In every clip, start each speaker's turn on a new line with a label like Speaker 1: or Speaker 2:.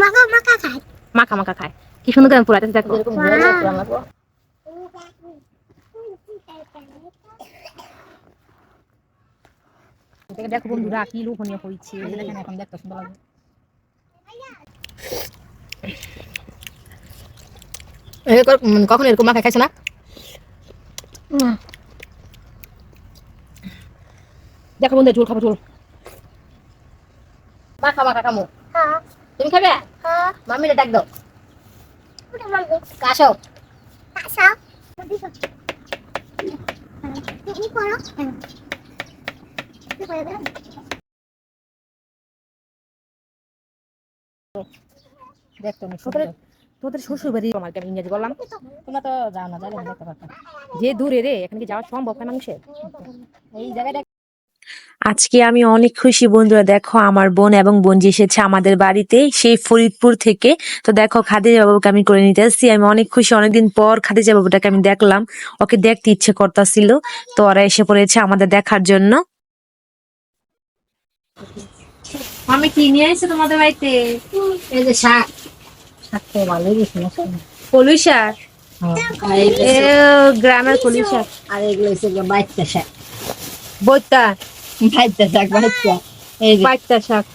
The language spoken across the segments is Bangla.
Speaker 1: মাখা মাখা খায়,
Speaker 2: মাখা মাখা খায়। কি সুন্দর করে পুরাতে দেখো। দেখো বন্ধুরা কি লোভনীয় হয়েছে, দেখেন এখন দেখতে সুন্দর লাগে। কখন এরকম মাখা খাইছে না? দেখো বন্ধু ঝোল খাবো, ঝোল মাখা মাখা খামো। তুমি খাবে? মাম্মিরে ডাক দাও, কাশো দেখতো না। তোদের শ্বশুর বাড়ি আমাকে আমি ইংরেজি বললাম, তোমরা তো যাও না, যাইলে দেখতে পারতাম। যে দূরে রে, এখানে কি যাওয়া সম্ভব হয় মানুষের? এই জায়গাটা
Speaker 3: আজকে আমি অনেক খুশি বন্ধুরা, দেখো আমার বোন এবং বোনজি এসেছে আমাদের বাড়িতে সেই ফরিদপুর থেকে। তো দেখো খাদিজা বাবুকে আমি করে নিতে আসছি, আমি অনেক খুশি, অনেকদিন পর খাদিজা বাবুটাকে আমি দেখলাম, ওকে দেখতে ইচ্ছে করতেছিল। তো ওরা এসে পড়েছে আমাদের দেখার জন্য।
Speaker 2: আমি কি নিয়ে এসে তোমাদের বাড়িতে?
Speaker 1: এই যে শাক, শাক তো ভালোই দিচ্ছে না,
Speaker 2: কলুই শাক, গ্রামের কলুই শাক।
Speaker 1: আর এগুলো হচ্ছে বাইতে শাক,
Speaker 2: বইতা
Speaker 1: বাইতে শাক, বাইতে এই যে
Speaker 2: বাইতা শাক।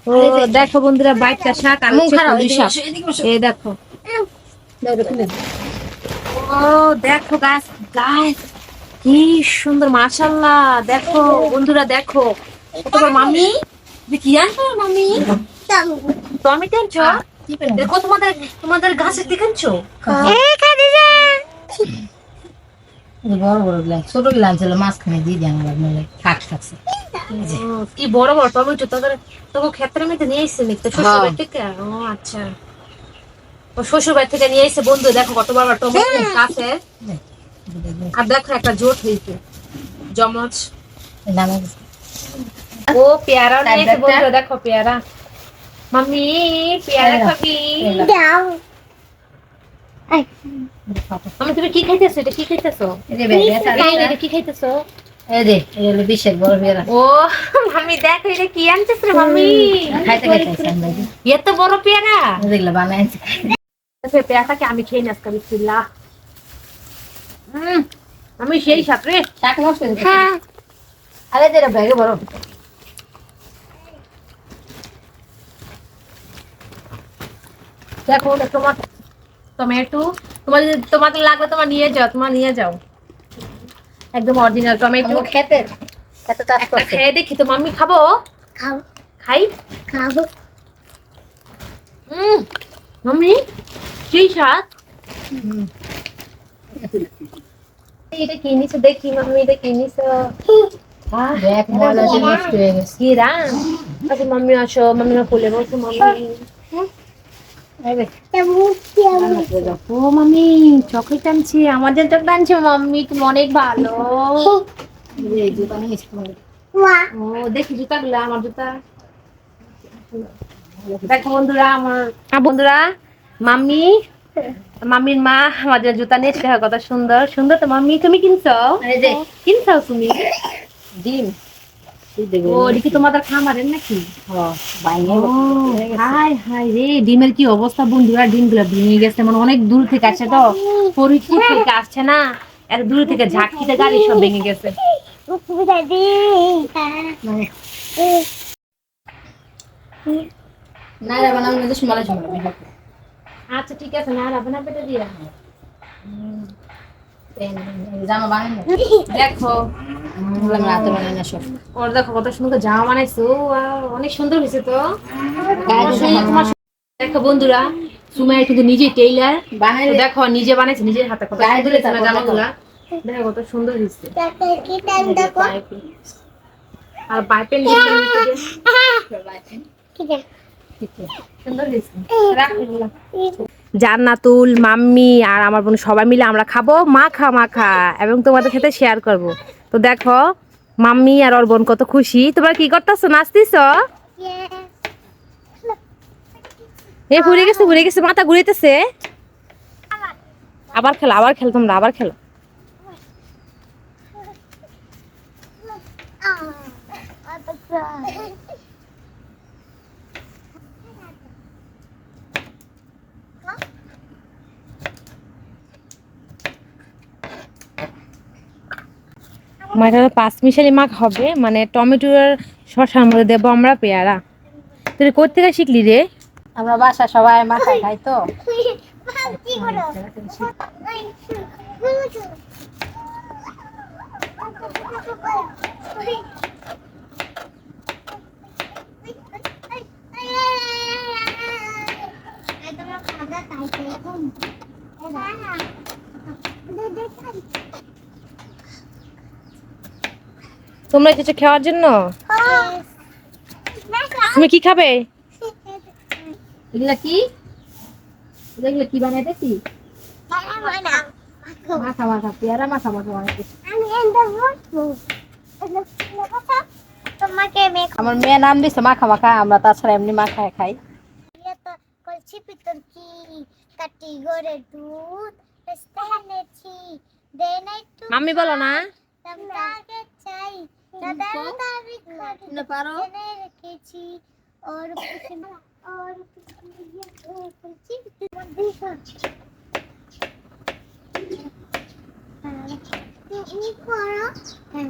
Speaker 2: ও দেখো বন্ধুরা, বাইতা শাক আর হচ্ছে কলুই শাক। এই দেখো, ও দেখো গাছ, গাছ কি সুন্দর, মাশাআল্লাহ। দেখো বন্ধুরা, দেখো কত বড়। মাম্মি কি আনছো? মাম্মি টমেটো আনছো? দেখো তোমাদের তোমাদের গাছের দিকে আনছো।
Speaker 1: বড় বড় গ্লাস, ছোট গ্লাস ছিল মাঝখানে দিয়ে দিয়ে আমার থাক থাকছে।
Speaker 2: কি বড় বড় টমেটো তোদের, তোকে ক্ষেত্রের মধ্যে নিয়ে এসেছে নাকি? তো শ্বশুর বাড়ি থেকে? ও আচ্ছা, ও শ্বশুর বাড়ি থেকে নিয়ে এসে। বন্ধু দেখো কত বড় বড় টমেটো গাছে। আর দেখো একটা জোট হয়েছে, জমজ। ও পেয়ারা নিয়ে এসে বন্ধু, দেখো পেয়ারা। মাম্মি পেয়ারা খাবি? মাম্মি তুমি কি খাইতেছো? এটা কি খাইতেছো? এটা কি খাইতেছো?
Speaker 1: এই যে এই হলো বিশেষ বড় পেয়ারা।
Speaker 2: ও মাম্মি দেখো এটা কি আনতেছ রে মাম্মি?
Speaker 1: খাইতে খাইতে
Speaker 2: এত বড় পেয়ারা
Speaker 1: যেগুলো বানাইছি।
Speaker 2: পেয়ারাটাকে আমি খেয়ে নাস্তা বিসমিল্লাহ। আমি সেই সাথ রে
Speaker 1: শাক নষ্ট করে দিচ্ছি। আরে যেটা ব্যাগে বড়
Speaker 2: দেখো তোমার টমেটো, তোমার তোমাকে লাগবে তোমার নিয়ে যাও, তোমার নিয়ে যাও। একদম অরিজিনাল টমেটো।
Speaker 1: খেতে খেতে চাষ
Speaker 2: একটা
Speaker 1: করছে।
Speaker 2: খেয়ে দেখি তো মাম্মি, খাবো?
Speaker 1: খাও
Speaker 2: খাই
Speaker 1: খাবো।
Speaker 2: মাম্মি সেই স্বাদ। এটা কি নিছো দেখি মাম্মি, এটা কি নিছো?
Speaker 1: দেখ ময়লা দিয়ে নষ্ট হয়ে গেছে।
Speaker 2: কি রান? আচ্ছা মাম্মি আসো, মাম্মি না কোলে বসো মাম্মি। ও মাম্মি চকলেট আনছি, আমার জন্য চকলেট আনছো মাম্মি, তুমি অনেক ভালো।
Speaker 1: এই জুতা নিয়ে এসে
Speaker 2: ও দেখি জুতাগুলো, আমার জুতা দেখো বন্ধুরা। আমার বন্ধুরা, মাম্মি মাম্মির মা আমাদের জুতা নিয়ে এসে, কত সুন্দর সুন্দর। তো মাম্মি তুমি কিনছো?
Speaker 1: এই যে
Speaker 2: কিনছো তুমি
Speaker 1: ডিম।
Speaker 2: ও দেখি তোমাদের খামারের নাকি?
Speaker 1: বাইরে
Speaker 2: হাই হাই রে, ডিমের কি অবস্থা বন্ধুরা, ডিমগুলো ভেঙে গেছে। মানে অনেক দূর থেকে আসছে তো, ফরিদপুর থেকে আসছে না, এত দূর থেকে ঝাঁকিতে গাড়ি সব ভেঙে গেছে।
Speaker 1: না রে বানাম না সময়
Speaker 2: আচ্ছা ঠিক আছে, না রাবে না পেটে দিয়ে।
Speaker 1: জামা বানাই
Speaker 2: দেখো
Speaker 1: রাতে বানাই না সব।
Speaker 2: ওর দেখো কত সুন্দর জামা বানাইছো, অনেক সুন্দর হয়েছে তো। তোমার দেখো বন্ধুরা, সুমাইয়া কিন্তু নিজে টেইলার
Speaker 1: বানাই
Speaker 2: দেখো, নিজে বানাইছে নিজের হাতে, কত সুন্দর হয়েছে না জামাগুলা। দেখো কত সুন্দর হয়েছে। আর বাইপেন সুন্দর হয়েছে। জান্নাতুল, মাম্মি আর আমার বোন সবাই মিলে আমরা খাবো মাখা মাখা, এবং তোমাদের সাথে শেয়ার করব। তো দেখো মাম্মি আর ওর বোন কত খুশি। তোমরা কি করতেছো? নাচতেছ? এ ঘুরে গেছে মাথা ঘুরেতেছে। আবার খেলো, আবার খেলো, তোমরা আবার খেলো। মানে এটা 5 মিশালি মাখ হবে, মানে টমেটো আর শসার মধ্যে দেবো আমরা পেয়ারা। তুই কোথা থেকে শিখলি রে?
Speaker 1: আমরা বাসা সবাই মাখায় খাই তো।
Speaker 2: তোমরা কিছু খাওয়ার জন্য? তুমি কি খাবে?
Speaker 1: এগুলা কি? এগুলা কি বানাইতেছি? মাখা মাখা পেয়ারা মাখা মাখা বানাইতেছি। আমার মেয়ে নাম দিছে মাখা মাখা, আমরা তাছাড়া এমনি মাখায় খাই।
Speaker 4: কলছি পিতর কি কাটি গরে দুধ পেস্তা এনেছি দে নাই তো
Speaker 2: মাম্মি বলো না।
Speaker 4: তোমাকে চাই দাদার দাবি
Speaker 1: শুনে পারো?
Speaker 4: এনে রেখেছি और কলছি পিতর দেখো তুমি করো হ্যাঁ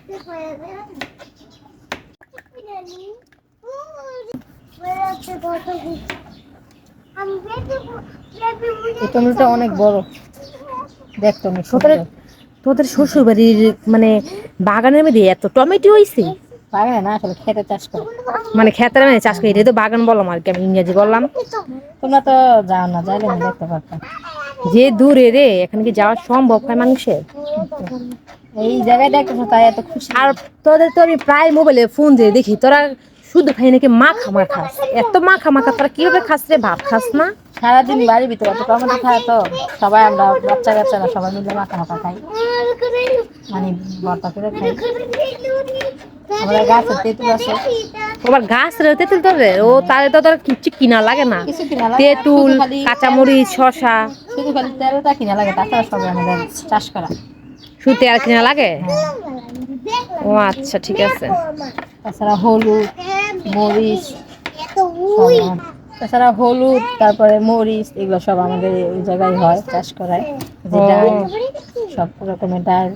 Speaker 4: দেখো
Speaker 1: এই টমেটোটা অনেক বড়, দেখ তুমি
Speaker 2: তোদের শ্বশুর বাড়ির মানে বাগানের মধ্যে এত টমেটো হইছে?
Speaker 1: পারে না আসলে খেতে চাষ করে।
Speaker 2: মানে খেতের মানে চাষ করে, এটা তো বাগান বললাম আর কি, আমি ইংরেজি বললাম।
Speaker 1: তোমরা তো যাও না, যাইলে না দেখতে পারতাম।
Speaker 2: যে দূরে রে, এখানে কি যাওয়া সম্ভব হয় মানুষের?
Speaker 1: এই জায়গায় দেখতেছো তাই এত খুশি।
Speaker 2: আর তোদের তো আমি প্রায় মোবাইলে ফোন দিয়ে দেখি, তোরা শুধু খাই নাকি মাখা মাখা, এত মাখা মাখা তোরা কিভাবে খাস রে? ভাত খাস না?
Speaker 1: সারাদিন বাড়ির ভিতরে এত টমেটো খায় তো সবাই, আমরা বাচ্চা কাচ্চারা সবাই মিলে মাখা মাখা খাই, মানে ভর্তা করে খাই। আমরা গাছের তেঁতুল আছে,
Speaker 2: তোমার গাছ রে তেঁতুল তোদের? ও তাহলে তো তোর কিছু কিনা লাগে না?
Speaker 1: কিছু কিনা লাগে না,
Speaker 2: তেঁতুল,
Speaker 1: শুধু খালি
Speaker 2: কাঁচামরিচ, শসা,
Speaker 1: শুধু খালি তেলটা কিনা লাগে, তাছাড়া সবাই আমাদের চাষ করা।
Speaker 2: শুধু তেল কিনা লাগে? ও আচ্ছা ঠিক আছে।
Speaker 1: তাছাড়া হলুদ, মরিচ, তাছাড়া হলুদ তারপরে মরিচ এগুলো সব আমাদের এই জায়গায় হয়, চাষ করায়। যে ডাল, সব রকমের ডাল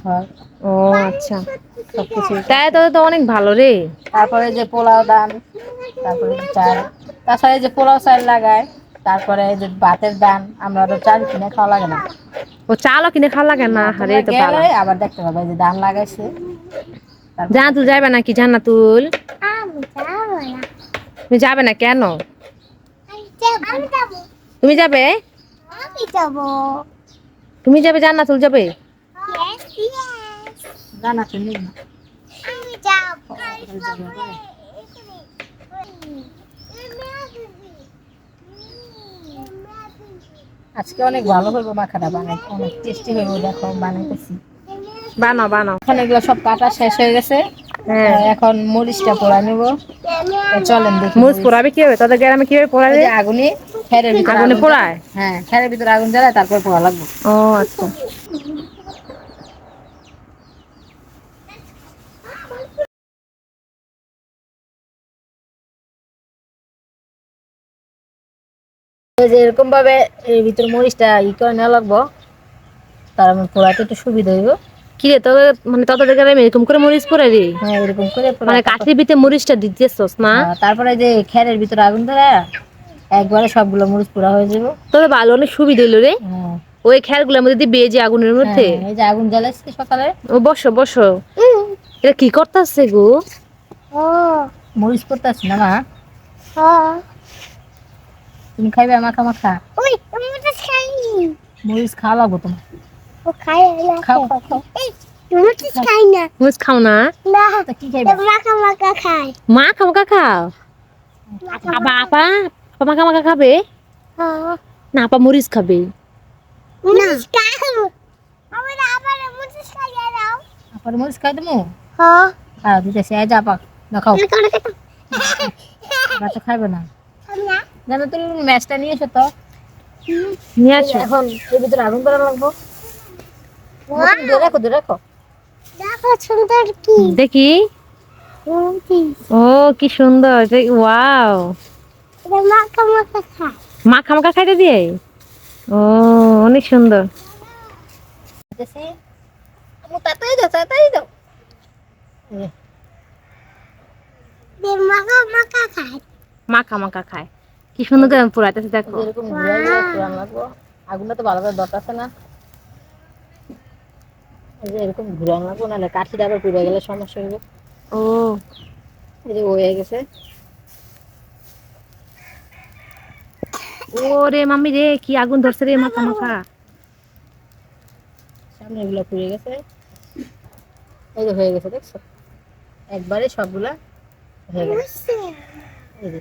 Speaker 1: হয়।
Speaker 2: ও আচ্ছা,
Speaker 1: সবকিছু।
Speaker 2: তাই তোদের তো অনেক ভালো রে।
Speaker 1: তারপরে যে পোলাও দান, তারপরে যে চাল, তাছাড়া এই যে পোলাও চাল লাগায়, তারপরে এই যে ভাতের দান, আমরা তো চাল কিনে খাওয়া লাগে না।
Speaker 2: ও চালও কিনে খাওয়া লাগে না? আরে
Speaker 1: তোমরা
Speaker 2: তো ভালো।
Speaker 1: গেলে আবার দেখতে পাবে যে ধান লাগাইছে। তারপর
Speaker 2: জান্নাতুল যাবে নাকি? জান্নাতুল
Speaker 4: আমি যাব না
Speaker 2: তুমি যাবে না কেন?
Speaker 4: আমি যাব
Speaker 2: তুমি যাবে?
Speaker 4: আমি যাব
Speaker 2: তুমি যাবে, জান্নাতুল যাবে?
Speaker 4: ইয়েস ইয়েস
Speaker 1: দানা চিনি না।
Speaker 4: আমি যাব
Speaker 1: আজকে অনেক ভালো হইব মাখাটা বানাই, অনেক টেস্টি হইব। দেখো বানাইতেছি।
Speaker 2: বানাও বানাও।
Speaker 1: এখন এগুলো সব কাটা শেষ হয়ে গেছে।
Speaker 2: হ্যাঁ,
Speaker 1: এখন মরিচটা পোড়া নিব। চলেন দেখি
Speaker 2: মুজ পোড়াবে কিভাবে? তোদের গ্রামে কিভাবে পোড়াবে?
Speaker 1: এই যে আগুনে, খেরের ভিতরে
Speaker 2: আগুনে
Speaker 1: আগুন
Speaker 2: পোড়ায়?
Speaker 1: জ্বালায়। হ্যাঁ, খেরের ভিতরে আগুন জ্বালায় তারপর পোড়া লাগবে।
Speaker 2: ও আচ্ছা।
Speaker 1: এই যে এরকম ভাবে এর ভিতরে মরিচটা করে নেওয়া লাগবো, তার আমি পোড়াতে একটু সুবিধা হইব।
Speaker 2: কি রে তোদের, মানে তোদের গ্রামে এরকম করে মরিচ পোড়ায় রে?
Speaker 1: হ্যাঁ, এরকম করে পোড়া।
Speaker 2: মানে কাঠের ভিতরে মরিচটা দিতেছস না?
Speaker 1: তারপরে যে খেরের ভিতরে আগুন ধরে একবারে সবগুলো মরিচ পোড়া হয়ে যাবো।
Speaker 2: তোদের ভালো, অনেক সুবিধা হইলো রে।
Speaker 1: হ্যাঁ,
Speaker 2: ওই খেরগুলোর মধ্যে দিয়ে বেজে আগুনের মধ্যে।
Speaker 1: এই যে আগুন জ্বালাইছি সকালে।
Speaker 2: ও বসো বসো। এটা কি করতেছে গো?
Speaker 4: ও
Speaker 1: মরিচ পড়তেছি না মা,
Speaker 4: হ্যাঁ
Speaker 1: তুমি খাইবে মাখা মাখা?
Speaker 4: ওই আমি তো খাইনি
Speaker 1: মরিচ খাওয়া লাগবো তোমার।
Speaker 4: ও খাই না
Speaker 1: খাও খাও খাও।
Speaker 4: এই তুমি তো খাই না
Speaker 2: মরিচ খাও না?
Speaker 4: না
Speaker 1: তা কি খাইবে?
Speaker 4: মাখা মাখা খাই
Speaker 2: মা খাও খাও। আপা আপা আপা মাখা মাখা খাবে
Speaker 4: হ্যাঁ
Speaker 2: না? আপা মরিচ খাবে।
Speaker 4: মুজিস খাও আমি না আবার মুজিস খাই দাও
Speaker 1: আপর মরিচ খাই দেবো।
Speaker 4: হ্যাঁ
Speaker 1: আর দিতেছি, এই যা পাক না খাও।
Speaker 4: এটা করে কথা
Speaker 1: না তো খাইবে না।
Speaker 4: না
Speaker 1: জানো তুমি ম্যাচটা নিয়ে এসো তো।
Speaker 2: নিয়ে আসো।
Speaker 1: এখন এর ভিতরে আগুন করা লাগবো। দূরে রাখো, দূরে রাখো।
Speaker 4: দেখো সুন্দর কি
Speaker 2: দেখি।
Speaker 4: মুজিস
Speaker 2: ও কি সুন্দর, ওয়াও।
Speaker 4: এটা মাখা মাখা খাই
Speaker 2: মাখা মাখা খাইতে দিয়ে? ও অনেক সুন্দর।
Speaker 1: দিতেছি।
Speaker 2: আম্মু তাড়াতাড়ি দাও, তাড়াতাড়ি দাও।
Speaker 1: এই যে,
Speaker 4: দে মাকা মাকা খায়।
Speaker 2: মাখা মাখা খায়। কি সুন্দর করে পুরাইতেছে দেখো।
Speaker 1: এই যে এরকম ঘুরে ঘুরে পুরান লাগবো। আগুনটা তো ভালো করে ধরতেছে না। এই যে এরকম ঘুরান লাগবো, নাহলে কাঠিটা আবার পুড়ে গেলে সমস্যা হবে।
Speaker 2: ও
Speaker 1: এই যে হয়ে গেছে।
Speaker 2: ওরে মাম্মি রে, কি আগুন ধরছে রে মাখা মাখা।
Speaker 1: সামনে এগুলো পুড়ে গেছে। এই যে হয়ে গেছে, দেখছো? একবারে সবগুলা হয়ে গেছে। এই যে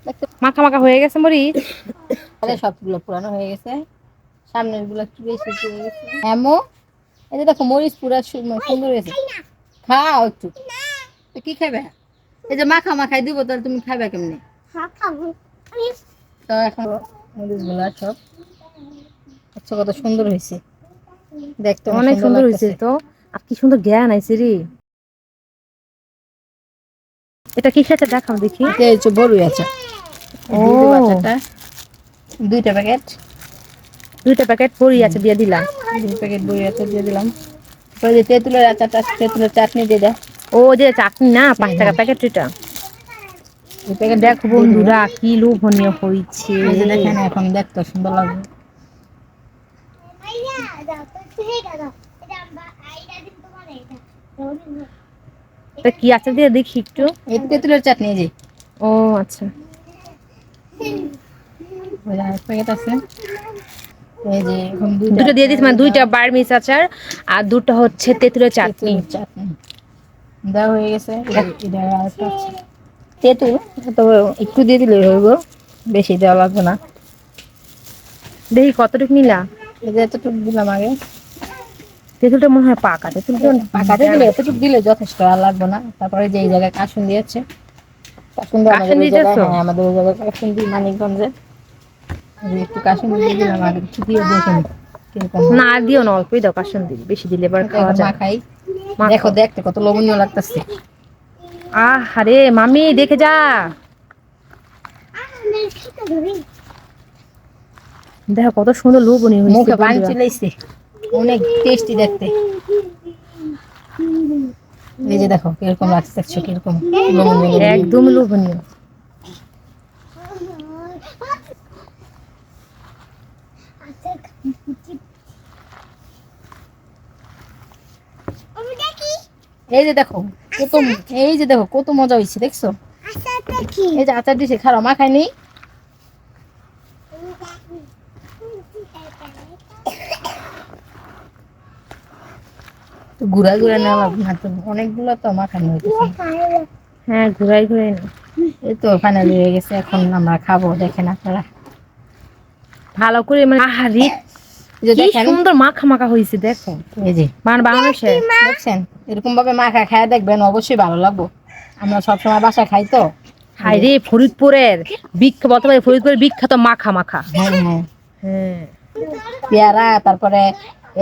Speaker 1: দেখছো?
Speaker 2: মাখা মাখা হয়ে গেছে মরিচ।
Speaker 1: তাহলে সবগুলো পুরানো হয়ে গেছে। সামনের গুলো একটু বেশি পুড়ে গেছে। এমো এই যে দেখো, মরিচ পুরা সুন্দর হয়েছে। খাও একটু। তো কি খাবে? এই যে মাখা মাখাই দিব, তাহলে তুমি খাবে কেমনে?
Speaker 4: হ্যাঁ খাবো।
Speaker 1: তো এখন মরিচ গুলা সব আচ্ছা, কত সুন্দর হয়েছে দেখতে,
Speaker 2: অনেক সুন্দর হয়েছে
Speaker 1: লাগতেছে।
Speaker 2: তো। আর কি সুন্দর জ্ঞান আইছে রে। এটা কি সাথে দেখাও দেখি।
Speaker 1: এটা হচ্ছে বড়ই আচার।
Speaker 2: ও
Speaker 1: দিয়ে দেবো আচারটা, 2টা প্যাকেট।
Speaker 2: 2টা প্যাকেট বড়ি আছে দিয়ে দিলাম।
Speaker 1: 2 প্যাকেট বড়ি আচার দিয়ে দিলাম। তারপরে যে তেঁতুলের আচারটা, তেঁতুলের চাটনি দিয়ে দেয়।
Speaker 2: ও যে চাটনি না, 5 টাকা প্যাকেট এটা।
Speaker 1: এই প্যাকেট
Speaker 2: দেখো বন্ধুরা কি লোভনীয় হয়েছে।
Speaker 1: এই যে দেখেন, এখন দেখতে সুন্দর লাগবে।
Speaker 4: আইয়া দাও তো ঠিক আছে। এটা আমরা আইডা দিন তোমার এটা।
Speaker 2: এটা কি আছে দিয়ে দেখি একটু।
Speaker 1: এই তেঁতুলের চাটনি, এই যে
Speaker 2: ও আচ্ছা।
Speaker 1: ওই যে আরেক প্যাকেট আছে। এই যে এখন
Speaker 2: দুটো দিয়ে দিস, মানে 2টা বার্মিজ আচার আর 2টা হচ্ছে তেঁতুলের চাটনি।
Speaker 1: তেঁতুলের চাটনি দেওয়া হয়ে গেছে। এটা আরেকটা আছে তেঁতুল, তো একটু দিয়ে দিলে হইব, বেশি দেওয়া লাগবে না।
Speaker 2: দেখি কতটুকু নিলা।
Speaker 1: এই যে এতটুকু দিলাম আগে।
Speaker 2: তেঁতুলটা মনে হয় পাকা তেঁতুল।
Speaker 1: পাকাতে দিলে এতটুকু দিলে যথেষ্ট, আর লাগবে না। তারপরে যে এই জায়গায় কাসুন দিয়েছে, কাসুন দিয়ে আমাদের
Speaker 2: কাসুন
Speaker 1: ওই জায়গায়,
Speaker 2: দিতেছো?
Speaker 1: হ্যাঁ আমাদের ওই জায়গায় কাসুন দিই মানিকগঞ্জে। এই যে একটু কাসুন দিয়ে দিলাম আগে, একটু দিয়ে দেখেন কিরকম হয়।
Speaker 2: না আর দিও না, অল্পই দাও কাসুন দিবি, বেশি দিলে এবার
Speaker 1: এটা
Speaker 2: খাওয়া
Speaker 1: এখন
Speaker 2: যায়।
Speaker 1: মাখাই।
Speaker 2: মাখো।
Speaker 1: দেখো দেখতে কত লবণীয় লাগতেছে।
Speaker 2: আরে মামি দেখে যা।
Speaker 4: আমি খেতে ধরি।
Speaker 2: দেখো কত সুন্দর লোভনীয় হয়েছে
Speaker 1: মুখে পানি
Speaker 2: বন্ধুরা।
Speaker 1: চলে এসেছে, অনেক টেস্টি দেখতে। এই যে দেখো কিরকম লাগছে, দেখছো কিরকম লবণীয় লবণীয়।
Speaker 2: একদম লোভনীয়।
Speaker 4: আচ্ছা আমি দেখি।
Speaker 1: এই যে দেখো কত, এই যে দেখো কত মজা হয়েছে, দেখছো?
Speaker 4: আচ্ছা দেখি।
Speaker 1: এই যে আচার দিছে, খারাপ মাখাই নেই। তো ঘুরা ঘুরা নেওয়া লাগবে না তো, অনেকগুলো তো মাখানো হইতেছে।
Speaker 2: হ্যাঁ ঘুরাই ঘুরাই না।
Speaker 1: এই তো ফাইনালি হয়ে গেছে, এখন আমরা খাবো, দেখেন আপনারা।
Speaker 2: ভালো করে মানে আহারে
Speaker 1: এই যে
Speaker 2: কি
Speaker 1: দেখেন,
Speaker 2: সুন্দর মাখা মাখা হয়েছে দেখো।
Speaker 1: এই যে
Speaker 2: মানে বাংলাদেশে
Speaker 1: দেখছেন, এরকম ভাবে মাখা খায় দেখবেন, অবশ্যই ভালো লাগবে। আমরা সবসময় বাসায় খাই তো।
Speaker 2: হাই রে ফরিদপুরের বিখ্যাত, বর্তমানে ফরিদপুরের বিখ্যাত মাখা মাখা।
Speaker 1: হ্যাঁ হ্যাঁ,
Speaker 2: হ্যাঁ
Speaker 1: পেয়ারা, তারপরে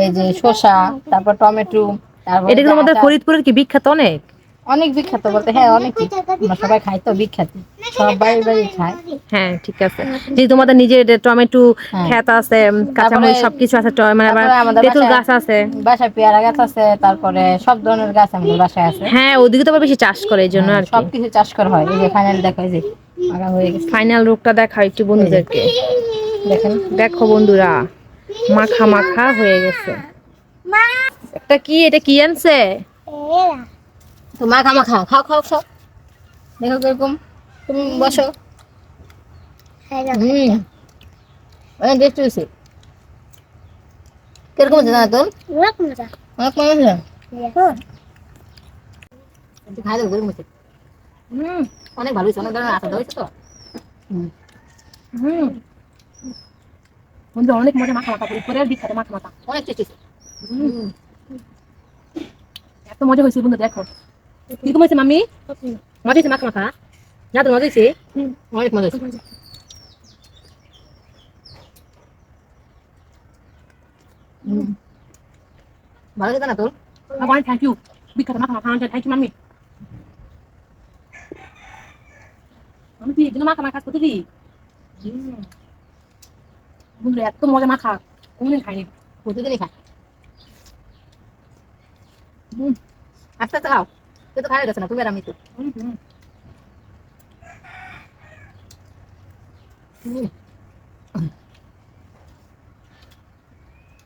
Speaker 1: এই যে শসা, তারপর টমেটো, তারপরে
Speaker 2: এটা
Speaker 1: যে
Speaker 2: কিন্তু আমাদের
Speaker 1: আচার।
Speaker 2: ফরিদপুরের কি বিখ্যাত অনেক।
Speaker 1: অনেক বিখ্যাত বলতে, হ্যাঁ অনেকই, আমরা সবাই খাই তো, বিখ্যাত সব বাড়ি বাড়ি খায়।
Speaker 2: হ্যাঁ ঠিক আছে, যে তোমাদের নিজের টমেটো
Speaker 1: হ্যাঁ।
Speaker 2: ক্ষেত আছে, কাঁচামরিচ
Speaker 1: তারপরে-
Speaker 2: সবকিছু আছে, মানে আবার
Speaker 1: তারপরে আমাদের
Speaker 2: তেঁতুল
Speaker 1: বাসায়-
Speaker 2: গাছ আছে।
Speaker 1: বাসায় পেয়ারা গাছ আছে, তারপরে সব ধরনের গাছ আমাদের বাসায় আছে।
Speaker 2: হ্যাঁ ওদিকে তো আবার বেশি চাষ করে এই জন্য আর কি।
Speaker 1: সবকিছু চাষ করা হয়। এই যে ফাইনাল দেখো, এই যে আগা হয়ে গেছে,
Speaker 2: ফাইনাল রূপটা দেখা একটু বন্ধুদেরকে।
Speaker 1: দেখেন।
Speaker 2: দেখো বন্ধুরা মাখা মাখা হয়ে গেছে।
Speaker 4: মা
Speaker 2: একটা কি, এটা কি আনছে?
Speaker 4: এরা
Speaker 1: তো মাখা মাখা খাও খাও খাও, দেখো কিরকম। তুমি বসো।
Speaker 4: এরা
Speaker 1: অনেক টেস্ট হয়েছে। কিরকম হচ্ছে জানো তো?
Speaker 4: অনেক মজা।
Speaker 1: অনেক মজা হয়েছে।
Speaker 4: দেখো
Speaker 1: একটু খাই দেবো, কিরকম হচ্ছে? অনেক ভালো হয়েছে, অনেক ধরনের আচার দেওয়া হয়েছে তো।
Speaker 2: বন্ধু অনেক মজা মাখা মাখা, ফরিদপুরের বিখ্যাত মাখা মাখা।
Speaker 1: অনেক টেস্ট হয়েছে।
Speaker 2: এত মজা হয়েছে বন্ধু দেখো। কিরকম হয়েছে মাম্মি? মজা হয়েছে মাখা মাখা? না তো মজা হয়েছে।
Speaker 1: অনেক মজা হয়েছে। ভালো হয়েছে না তোর?
Speaker 2: অনেক থ্যাংক ইউ, বিখ্যাত মাখা মাখা থ্যাংক ইউ মাম্মি। আমি কি এগুলো মাখা মাখা করতে দিই? বন্ধু এত মজা মাখা কোনদিন খাইনি।
Speaker 1: প্রতিদিনই খাই। আস্তে আস্তে খাও, তুই তো খাওয়া গেছে না, তুমি আর আমি তো।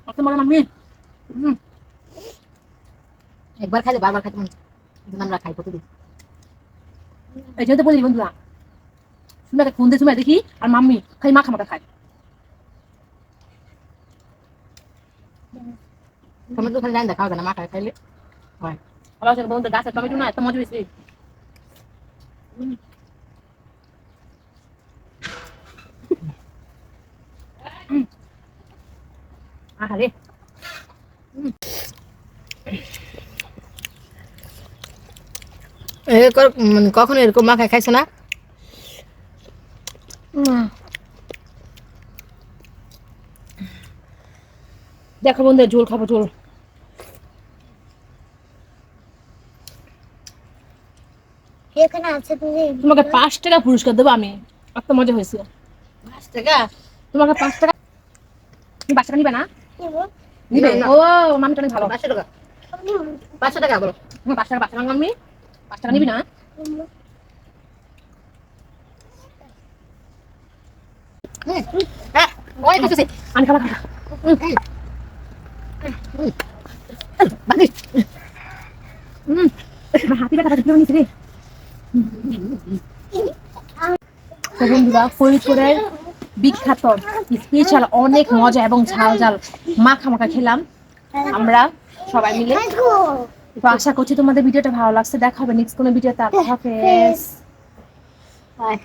Speaker 2: কত মজা মাম্মি।
Speaker 1: একবার খাইলে বারবার খাইতে মন চায়। কিন্তু আমরা খাই প্রতিদিন।
Speaker 2: এই জন্য তো বলি বন্ধুরা, তুমি একটা ফোন দিয়ে তুমি দেখি আর মাম্মি খালি মাখা মাখা খায়।
Speaker 1: টমেটো খালি জানি না খাওয়া যায় না, মাখা খাইলে হয়।
Speaker 2: আবার হচ্ছে বন্ধুদের গাছের টমেটো না এত মজা হয়েছে। আরে
Speaker 1: কখনো এরকম মাখা খাইছো না?
Speaker 2: দেখো বন্ধুরা, ঝোল খাবো ঝোল।
Speaker 4: এখানে আছে তুমি।
Speaker 2: তোমাকে 5 টাকা পুরস্কার দেবো আমি, এত মজা হয়েছে।
Speaker 1: 5 টাকা?
Speaker 2: তোমাকে 5 টাকা, তুমি 5 টাকা নিবে না?
Speaker 1: নিবে
Speaker 2: নিবে
Speaker 1: না।
Speaker 2: ও মামিটা অনেক ভালো।
Speaker 1: 500 টাকা। 500 টাকা বলো।
Speaker 2: 5 টাকা 5 টাকা মাম্মি, 5 টাকা নিবি না?
Speaker 1: হ্যাঁ, ওই দিতেছি।
Speaker 2: আমি খাবো খাবো।
Speaker 1: বানিস।
Speaker 2: আমার হাতি ব্যথা কেউ নিচ্ছে রে। তো বন্ধুরা, ফরিদপুরের বিখ্যাত স্পেশাল অনেক মজা এবং ঝাল ঝাল মাখা মাখা খেলাম আমরা সবাই মিলে। তো আশা করছি তোমাদের ভিডিওটা ভালো লাগছে। দেখা হবে নেক্সট কোনো ভিডিওতে। আল্লাহ হাফেজ।
Speaker 1: বাই।